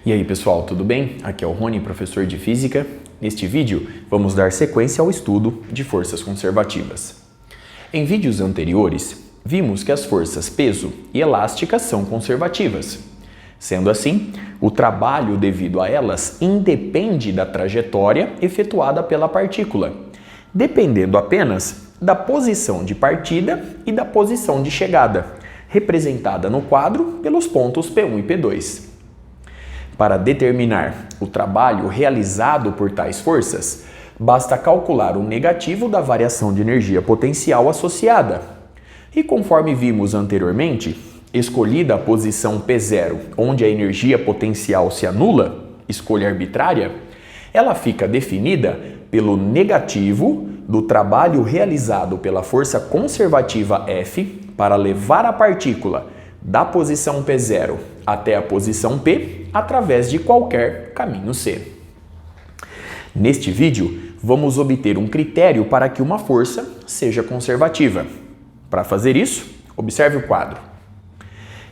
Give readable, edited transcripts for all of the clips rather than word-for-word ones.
E aí pessoal, tudo bem? Aqui é o Rony, professor de Física. Neste vídeo, vamos dar sequência ao estudo de forças conservativas. Em vídeos anteriores, vimos que as forças peso e elásticas são conservativas. Sendo assim, o trabalho devido a elas independe da trajetória efetuada pela partícula, dependendo apenas da posição de partida e da posição de chegada, representada no quadro pelos pontos P1 e P2. Para determinar o trabalho realizado por tais forças, basta calcular o negativo da variação de energia potencial associada. E conforme vimos anteriormente, escolhida a posição P0, onde a energia potencial se anula, escolha arbitrária, ela fica definida pelo negativo do trabalho realizado pela força conservativa F para levar a partícula da posição P0 até a posição P através de qualquer caminho C. Neste vídeo, vamos obter um critério para que uma força seja conservativa. Para fazer isso, observe o quadro.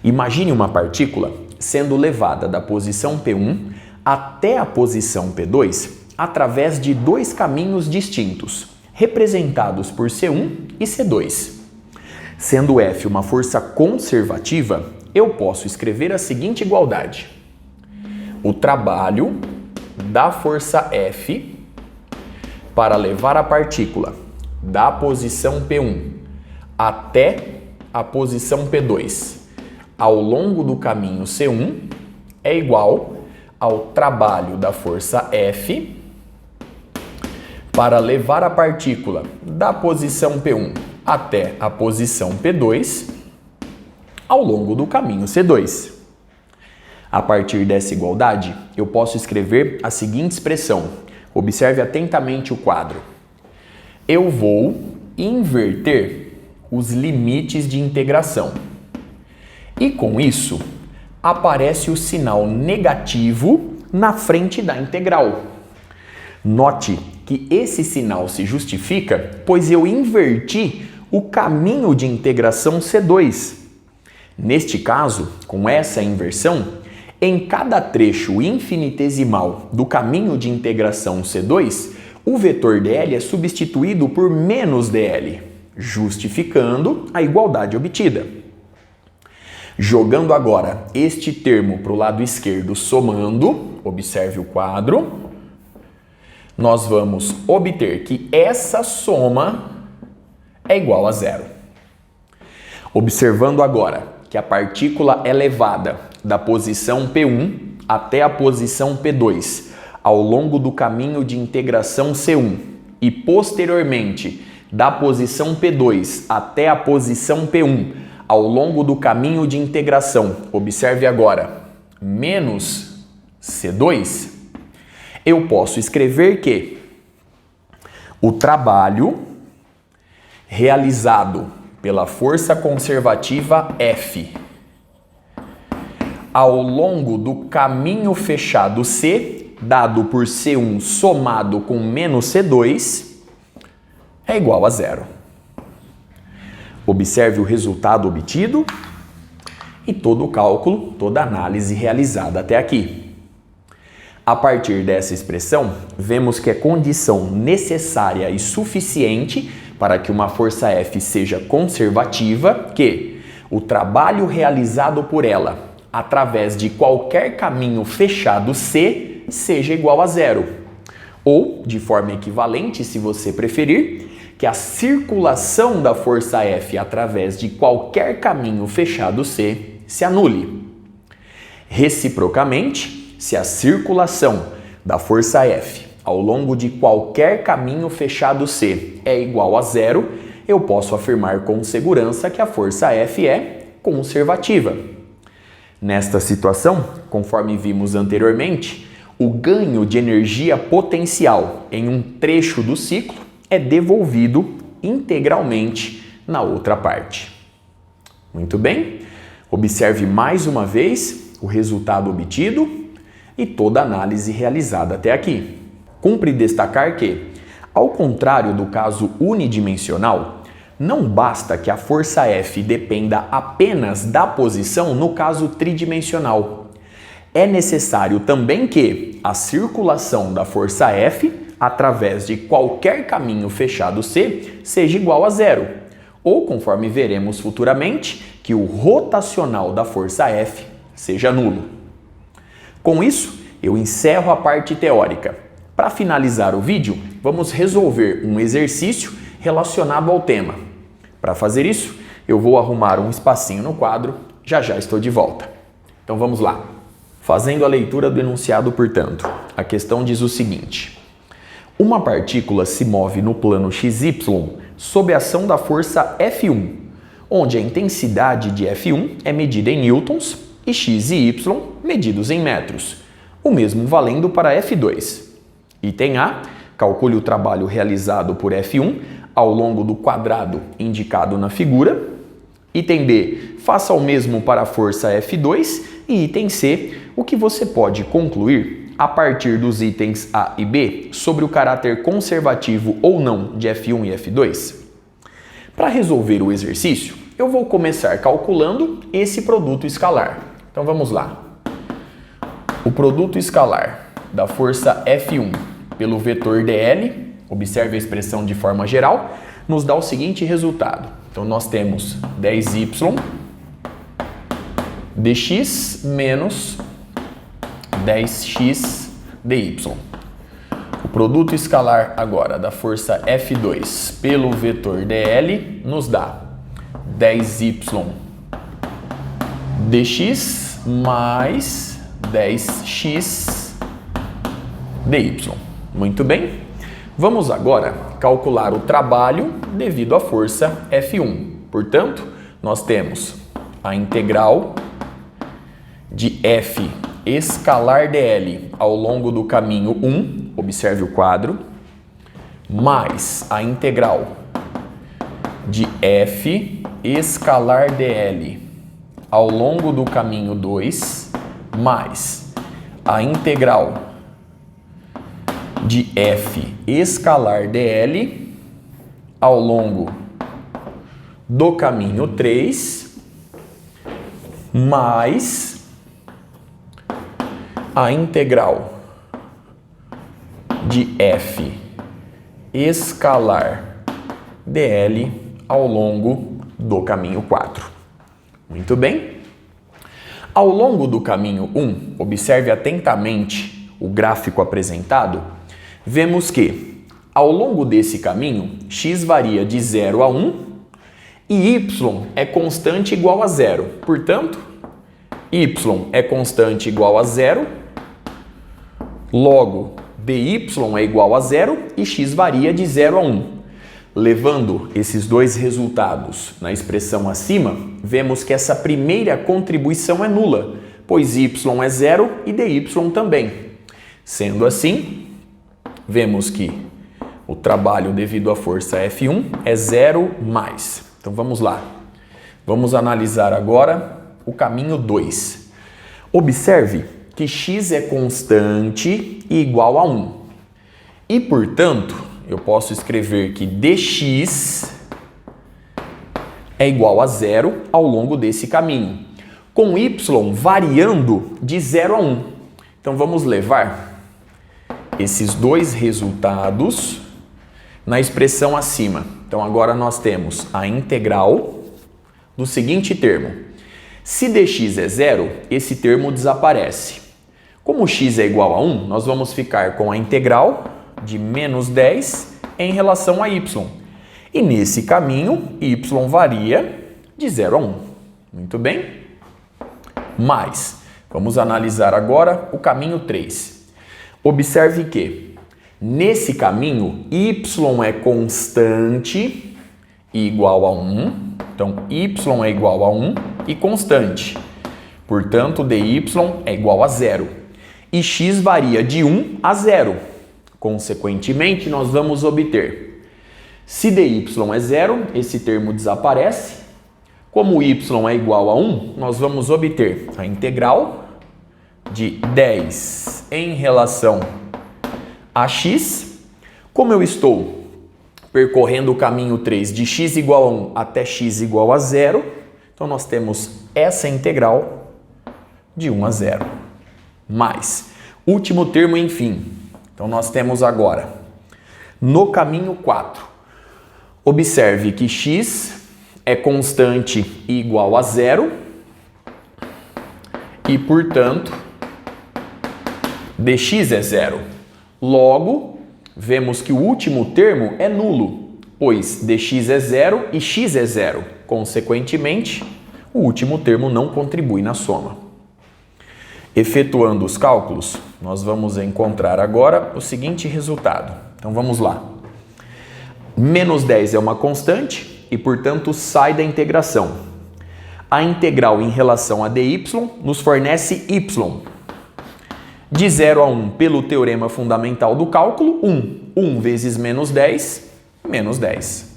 Imagine uma partícula sendo levada da posição P1 até a posição P2 através de dois caminhos distintos, representados por C1 e C2. Sendo F uma força conservativa, eu posso escrever a seguinte igualdade. O trabalho da força F para levar a partícula da posição P1 até a posição P2 ao longo do caminho C1 é igual ao trabalho da força F para levar a partícula da posição P1 até a posição P2 ao longo do caminho C2. A partir dessa igualdade, eu posso escrever a seguinte expressão. Observe atentamente o quadro. Eu vou inverter os limites de integração. E com isso, aparece o sinal negativo na frente da integral. Note que esse sinal se justifica, pois eu inverti o caminho de integração C2. Neste caso, com essa inversão, em cada trecho infinitesimal do caminho de integração C2, o vetor dl é substituído por menos dl, justificando a igualdade obtida. Jogando agora este termo para o lado esquerdo somando, observe o quadro, nós vamos obter que essa soma é igual a zero. Observando agora que a partícula é levada da posição P1 até a posição P2 ao longo do caminho de integração C1 e posteriormente da posição P2 até a posição P1 ao longo do caminho de integração, observe agora, menos C2, eu posso escrever que o trabalho realizado pela força conservativa F ao longo do caminho fechado C, dado por C1 somado com menos C2, é igual a zero. Observe o resultado obtido e todo o cálculo, toda a análise realizada até aqui. A partir dessa expressão, vemos que é condição necessária e suficiente para que uma força F seja conservativa que o trabalho realizado por ela através de qualquer caminho fechado C seja igual a zero. Ou, de forma equivalente, se você preferir, que a circulação da força F através de qualquer caminho fechado C se anule. Reciprocamente, se a circulação da força F ao longo de qualquer caminho fechado C é igual a zero, eu posso afirmar com segurança que a força F é conservativa. Nesta situação, conforme vimos anteriormente, o ganho de energia potencial em um trecho do ciclo é devolvido integralmente na outra parte. Muito bem, observe mais uma vez o resultado obtido e toda a análise realizada até aqui. Cumpre destacar que, ao contrário do caso unidimensional, não basta que a força F dependa apenas da posição no caso tridimensional. É necessário também que a circulação da força F através de qualquer caminho fechado C seja igual a zero, ou, conforme veremos futuramente, que o rotacional da força F seja nulo. Com isso, eu encerro a parte teórica. Para finalizar o vídeo, vamos resolver um exercício relacionado ao tema. Para fazer isso, eu vou arrumar um espacinho no quadro, já estou de volta. Então vamos lá. Fazendo a leitura do enunciado, portanto, a questão diz o seguinte: uma partícula se move no plano XY sob a ação da força F1, onde a intensidade de F1 é medida em newtons e x e y medidos em metros, o mesmo valendo para F2. Item A, calcule o trabalho realizado por F1 ao longo do quadrado indicado na figura. Item B, faça o mesmo para a força F2. E item C, o que você pode concluir a partir dos itens A e B sobre o caráter conservativo ou não de F1 e F2? Para resolver o exercício, eu vou começar calculando esse produto escalar. Então vamos lá. O produto escalar da força F1 pelo vetor dl, observe a expressão de forma geral, nos dá o seguinte resultado. Então nós temos 10y dx menos 10x dy. O produto escalar agora da força F2 pelo vetor dl nos dá 10y dx mais 10x dy. Muito bem. Vamos agora calcular o trabalho devido à força F1. Portanto, nós temos a integral de F escalar dl ao longo do caminho 1, observe o quadro, mais a integral de F escalar dl ao longo do caminho 2, mais a integral de F escalar dl ao longo do caminho 3, mais a integral de F escalar dl ao longo do caminho 4. Muito bem. Ao longo do caminho 1, observe atentamente o gráfico apresentado, vemos que, ao longo desse caminho, x varia de 0 a 1 e y é constante igual a 0. Portanto, y é constante igual a 0, logo dy é igual a 0 e x varia de 0 a 1. Levando esses dois resultados na expressão acima, vemos que essa primeira contribuição é nula, pois y é 0 e dy também. Sendo assim, vemos que o trabalho devido à força F1 é 0 mais. Então vamos lá. Vamos analisar agora o caminho 2. Observe que x é constante e igual a 1. E, portanto, eu posso escrever que dx é igual a 0 ao longo desse caminho, com y variando de 0 a 1. Então vamos levar esses dois resultados na expressão acima. Então agora nós temos a integral do seguinte termo. Se dx é 0, esse termo desaparece. Como x é igual a 1, nós vamos ficar com a integral de menos 10 em relação a y. E nesse caminho, y varia de 0 a 1. Muito bem? Mas, vamos analisar agora o caminho 3. Observe que, nesse caminho, y é constante e igual a 1. Então, y é igual a 1 e constante. Portanto, dy é igual a 0. E x varia de 1 a 0. Consequentemente, nós vamos obter, se dy é 0, esse termo desaparece. Como y é igual a 1, nós vamos obter a integral de 10 em relação a x. Como eu estou percorrendo o caminho 3 de x igual a 1 até x igual a 0, então nós temos essa integral de 1 a 0. mais. Último termo, enfim. Então, nós temos agora, no caminho 4, observe que x é constante e igual a zero e, portanto, dx é zero. Logo, vemos que o último termo é nulo, pois dx é zero e x é zero. Consequentemente, o último termo não contribui na soma. Efetuando os cálculos, nós vamos encontrar agora o seguinte resultado. Então, vamos lá. Menos 10 é uma constante e, portanto, sai da integração. A integral em relação a dy nos fornece y. De 0 a 1, pelo teorema fundamental do cálculo, 1. 1 vezes menos 10, menos 10.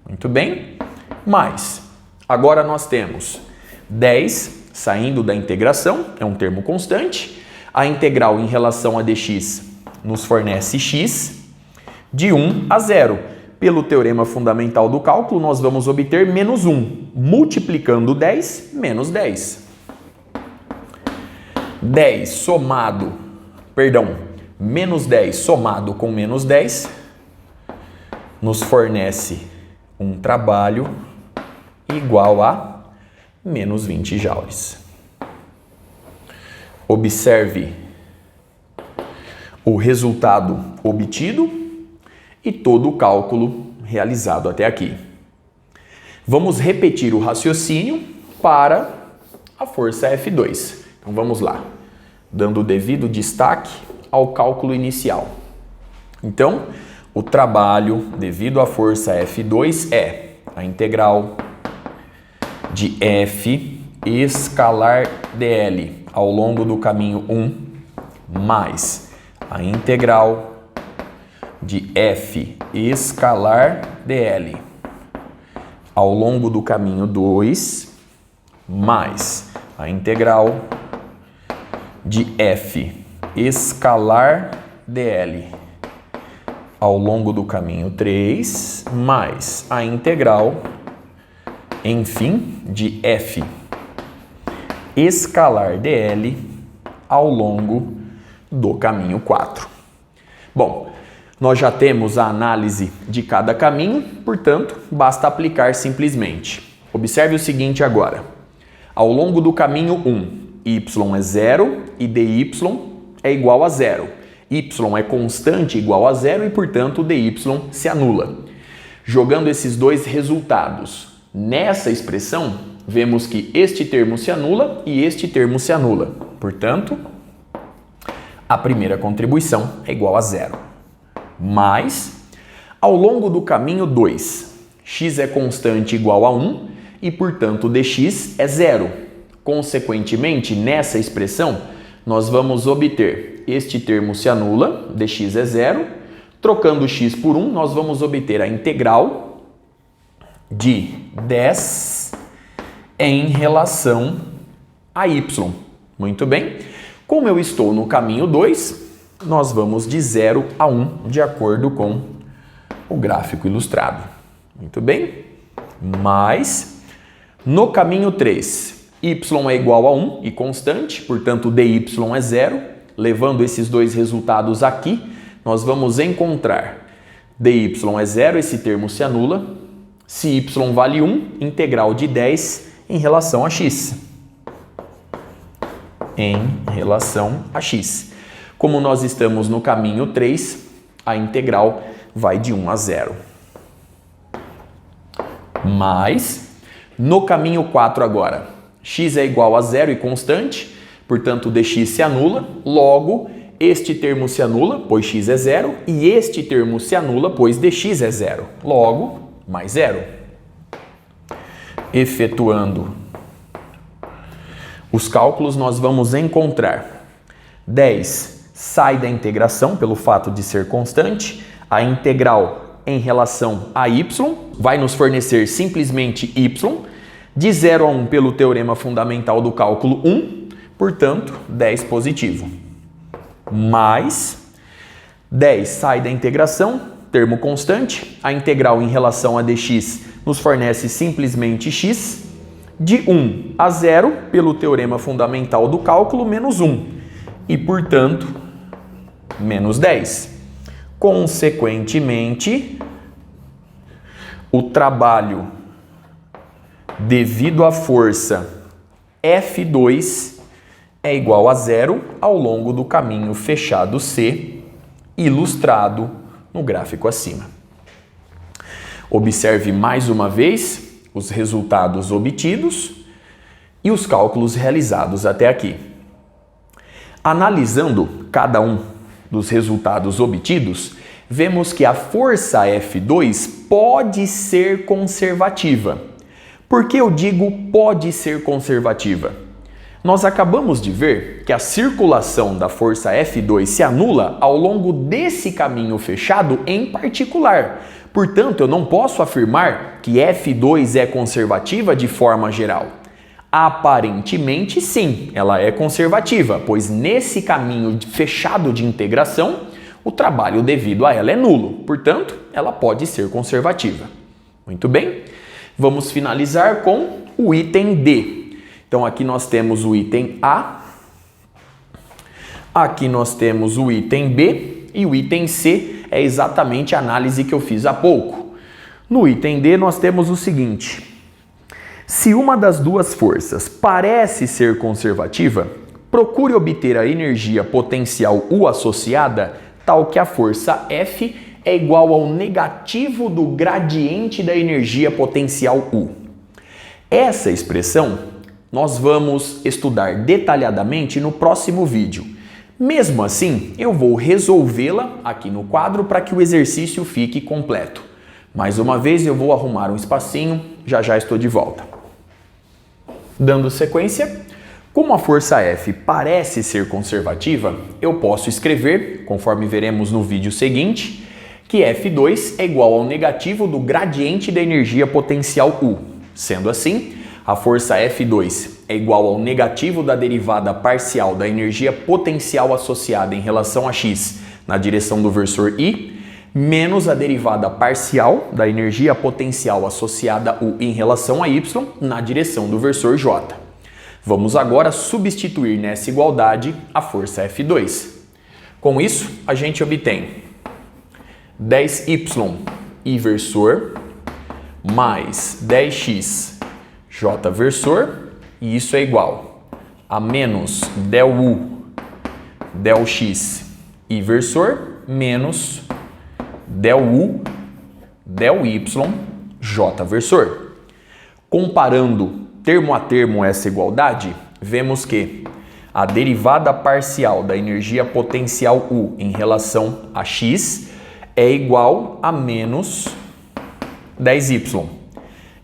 Muito bem. Mais. Agora nós temos 10 saindo da integração, é um termo constante. A integral em relação a dx nos fornece x. De 1 a 0. Pelo teorema fundamental do cálculo, nós vamos obter menos 1. Multiplicando 10, menos 10. 10 somado, menos 10 somado com menos 10, nos fornece um trabalho igual a menos 20 joules. Observe o resultado obtido e todo o cálculo realizado até aqui. Vamos repetir o raciocínio para a força F2. Então vamos lá, dando o devido destaque ao cálculo inicial. Então, o trabalho devido à força F2 é a integral de F escalar dl ao longo do caminho 1 mais a integral de F escalar dl ao longo do caminho 2 mais a integral de F escalar dl ao longo do caminho 3 mais a integral, enfim, de F escalar dl ao longo do caminho 4. Bom, nós já temos a análise de cada caminho, portanto, basta aplicar simplesmente. Observe o seguinte agora. Ao longo do caminho 1, y é 0 e dy é igual a 0. Y é constante igual a 0 e, portanto, dy se anula. Jogando esses dois resultados nessa expressão, vemos que este termo se anula e este termo se anula. Portanto, a primeira contribuição é igual a 0. Mas, ao longo do caminho 2, x é constante igual a 1 e, portanto, dx é 0. Consequentemente, nessa expressão, nós vamos obter este termo se anula, dx é 0. Trocando x por 1, nós vamos obter a integral de 10 em relação a y. Muito bem. Como eu estou no caminho 2, nós vamos de 0 a 1, de acordo com o gráfico ilustrado. Muito bem. Mas, no caminho 3, y é igual a 1 e constante, portanto, dy é 0. Levando esses dois resultados aqui, nós vamos encontrar dy é 0, esse termo se anula. Se y vale 1, integral de 10 em relação a x. Em relação a x. Como nós estamos no caminho 3, a integral vai de 1 a 0. Mas, no caminho 4 agora, x é igual a 0 e constante, portanto, dx se anula, logo, este termo se anula, pois x é 0, e este termo se anula, pois dx é 0. Logo, mais 0. Efetuando os cálculos, nós vamos encontrar 10 sai da integração pelo fato de ser constante, a integral em relação a y vai nos fornecer simplesmente y, de 0 a 1 pelo teorema fundamental do cálculo 1, portanto, 10 positivo. Mais 10 sai da integração, termo constante, a integral em relação a dx nos fornece simplesmente x, de 1 a 0 pelo teorema fundamental do cálculo, menos 1. e, portanto, menos 10. Consequentemente, o trabalho devido à força F2 é igual a 0 ao longo do caminho fechado C, ilustrado no gráfico acima. Observe mais uma vez os resultados obtidos e os cálculos realizados até aqui. Analisando cada um dos resultados obtidos, vemos que a força F2 pode ser conservativa. Por que eu digo pode ser conservativa? Nós acabamos de ver que a circulação da força F2 se anula ao longo desse caminho fechado em particular. Portanto, eu não posso afirmar que F2 é conservativa de forma geral. Aparentemente, sim, ela é conservativa, pois nesse caminho fechado de integração, o trabalho devido a ela é nulo. Portanto, ela pode ser conservativa. Muito bem, vamos finalizar com o item D. Então, aqui nós temos o item A, aqui nós temos o item B e o item C é exatamente a análise que eu fiz há pouco. No item D, nós temos o seguinte: se uma das duas forças parece ser conservativa, procure obter a energia potencial U associada, tal que a força F é igual ao negativo do gradiente da energia potencial U. Essa expressão nós vamos estudar detalhadamente no próximo vídeo. Mesmo assim, eu vou resolvê-la aqui no quadro para que o exercício fique completo. Mais uma vez, eu vou arrumar um espacinho, já estou de volta. Dando sequência, como a força F parece ser conservativa, eu posso escrever, conforme veremos no vídeo seguinte, que F2 é igual ao negativo do gradiente da energia potencial U. Sendo assim, a força F2 é igual ao negativo da derivada parcial da energia potencial associada em relação a x na direção do versor I, menos a derivada parcial da energia potencial associada U em relação a y na direção do versor J. Vamos agora substituir nessa igualdade a força F2. Com isso, a gente obtém 10y I versor mais 10x J versor, e isso é igual a menos del U, del x I versor, menos del U, del y, J versor. Comparando termo a termo essa igualdade, vemos que a derivada parcial da energia potencial U em relação a x é igual a menos 10y.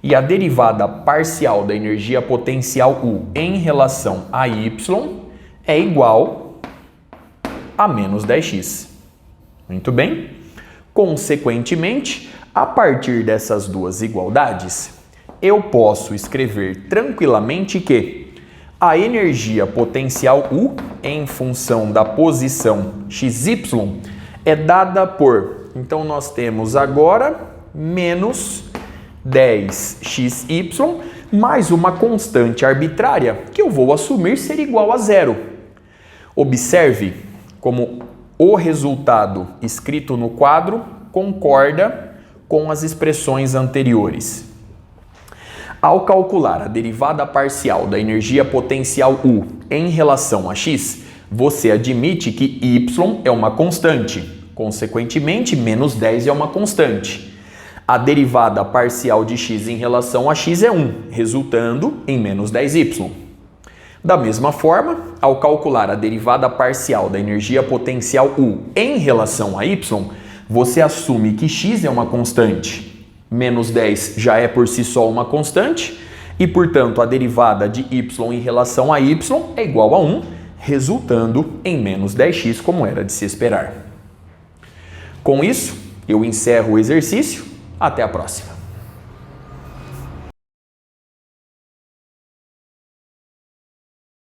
E a derivada parcial da energia potencial U em relação a y é igual a menos 10x. Muito bem? Consequentemente, a partir dessas duas igualdades, eu posso escrever tranquilamente que a energia potencial U em função da posição xy é dada por, então nós temos agora menos 10xy mais uma constante arbitrária que eu vou assumir ser igual a 0. Observe como o resultado escrito no quadro concorda com as expressões anteriores. Ao calcular a derivada parcial da energia potencial U em relação a x, você admite que y é uma constante, consequentemente, menos 10 é uma constante. A derivada parcial de x em relação a x é 1, resultando em menos 10y. Da mesma forma, ao calcular a derivada parcial da energia potencial U em relação a y, você assume que x é uma constante. Menos 10 já é por si só uma constante, e, portanto, a derivada de y em relação a y é igual a 1, resultando em menos 10x, como era de se esperar. Com isso, eu encerro o exercício. Até a próxima.